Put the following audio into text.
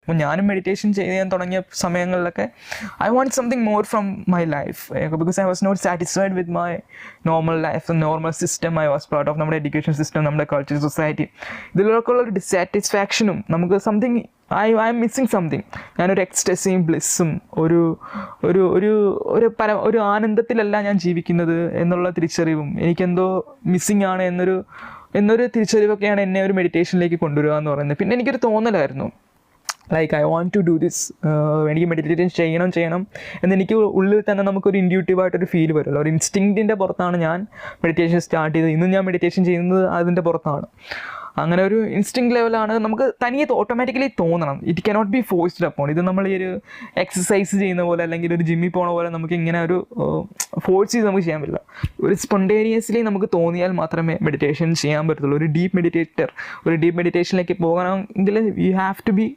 അപ്പോൾ ഞാനും മെഡിറ്റേഷൻ ചെയ്യാൻ തുടങ്ങിയ സമയങ്ങളിലൊക്കെ I want something more from my life, because I was not satisfied with my normal life, normal system I was part of, നമ്മുടെ education system, നമ്മുടെ culture, society, ഇതിലൊക്കെ ഉള്ള ഒരു ഡിസാറ്റിസ്ഫാക്ഷനും നമുക്ക് something I am missing something. ഞാനൊരു എക്സ്റ്റസിയും ബ്ലിസ്സും ഒരു ഒരു ഒരു ഒരു ആനന്ദത്തിലല്ല ഞാൻ ജീവിക്കുന്നത് എന്നുള്ള തിരിച്ചറിവും എനിക്കെന്തോ മിസ്സിങ് ആണ് എന്നൊരു തിരിച്ചറിവൊക്കെയാണ് എന്നെ ഒരു മെഡിറ്റേഷനിലേക്ക് കൊണ്ടുവരിക എന്ന് പറയുന്നത്. പിന്നെ എനിക്കൊരു തോന്നലായിരുന്നു, like I want to do this, എനിക്ക് മെഡിറ്റേഷൻ ചെയ്യണം എന്നെനിക്ക് ഉള്ളിൽ തന്നെ നമുക്കൊരു ഇൻഡ്യൂട്ടീവായിട്ടൊരു ഫീൽ വരുമല്ലോ, ഒരു ഇൻസ്റ്റിങ്ക്റ്റിൻ്റെ പുറത്താണ് ഞാൻ മെഡിറ്റേഷൻ സ്റ്റാർട്ട് ചെയ്തത്. ഇന്നും ഞാൻ മെഡിറ്റേഷൻ ചെയ്യുന്നത് അതിൻ്റെ പുറത്താണ്. അങ്ങനെ ഒരു ഇൻസ്റ്റിങ് ലെവലാണ്, നമുക്ക് തനിയെ ഓട്ടോമാറ്റിക്കലി തോന്നണം. It cannot be forced upon. ഇത് നമ്മൾ ഈ ഒരു എക്സസൈസ് ചെയ്യുന്ന പോലെ അല്ലെങ്കിൽ ഒരു ജിമ്മിൽ പോണ പോലെ നമുക്ക് ഇങ്ങനെ ഒരു ഫോഴ്സ് ചെയ്ത് നമുക്ക് ചെയ്യാൻ പറ്റില്ല. ഒരു സ്പോണ്ടേനിയസ്ലി നമുക്ക് തോന്നിയാൽ മാത്രമേ മെഡിറ്റേഷൻ ചെയ്യാൻ പറ്റത്തുള്ളൂ. ഒരു ഡീപ്പ് മെഡിറ്റേറ്റർ ഒരു ഡീപ്പ് മെഡിറ്റേഷനിലേക്ക് പോകണമെങ്കിൽ യു ഹാവ് ടു ബി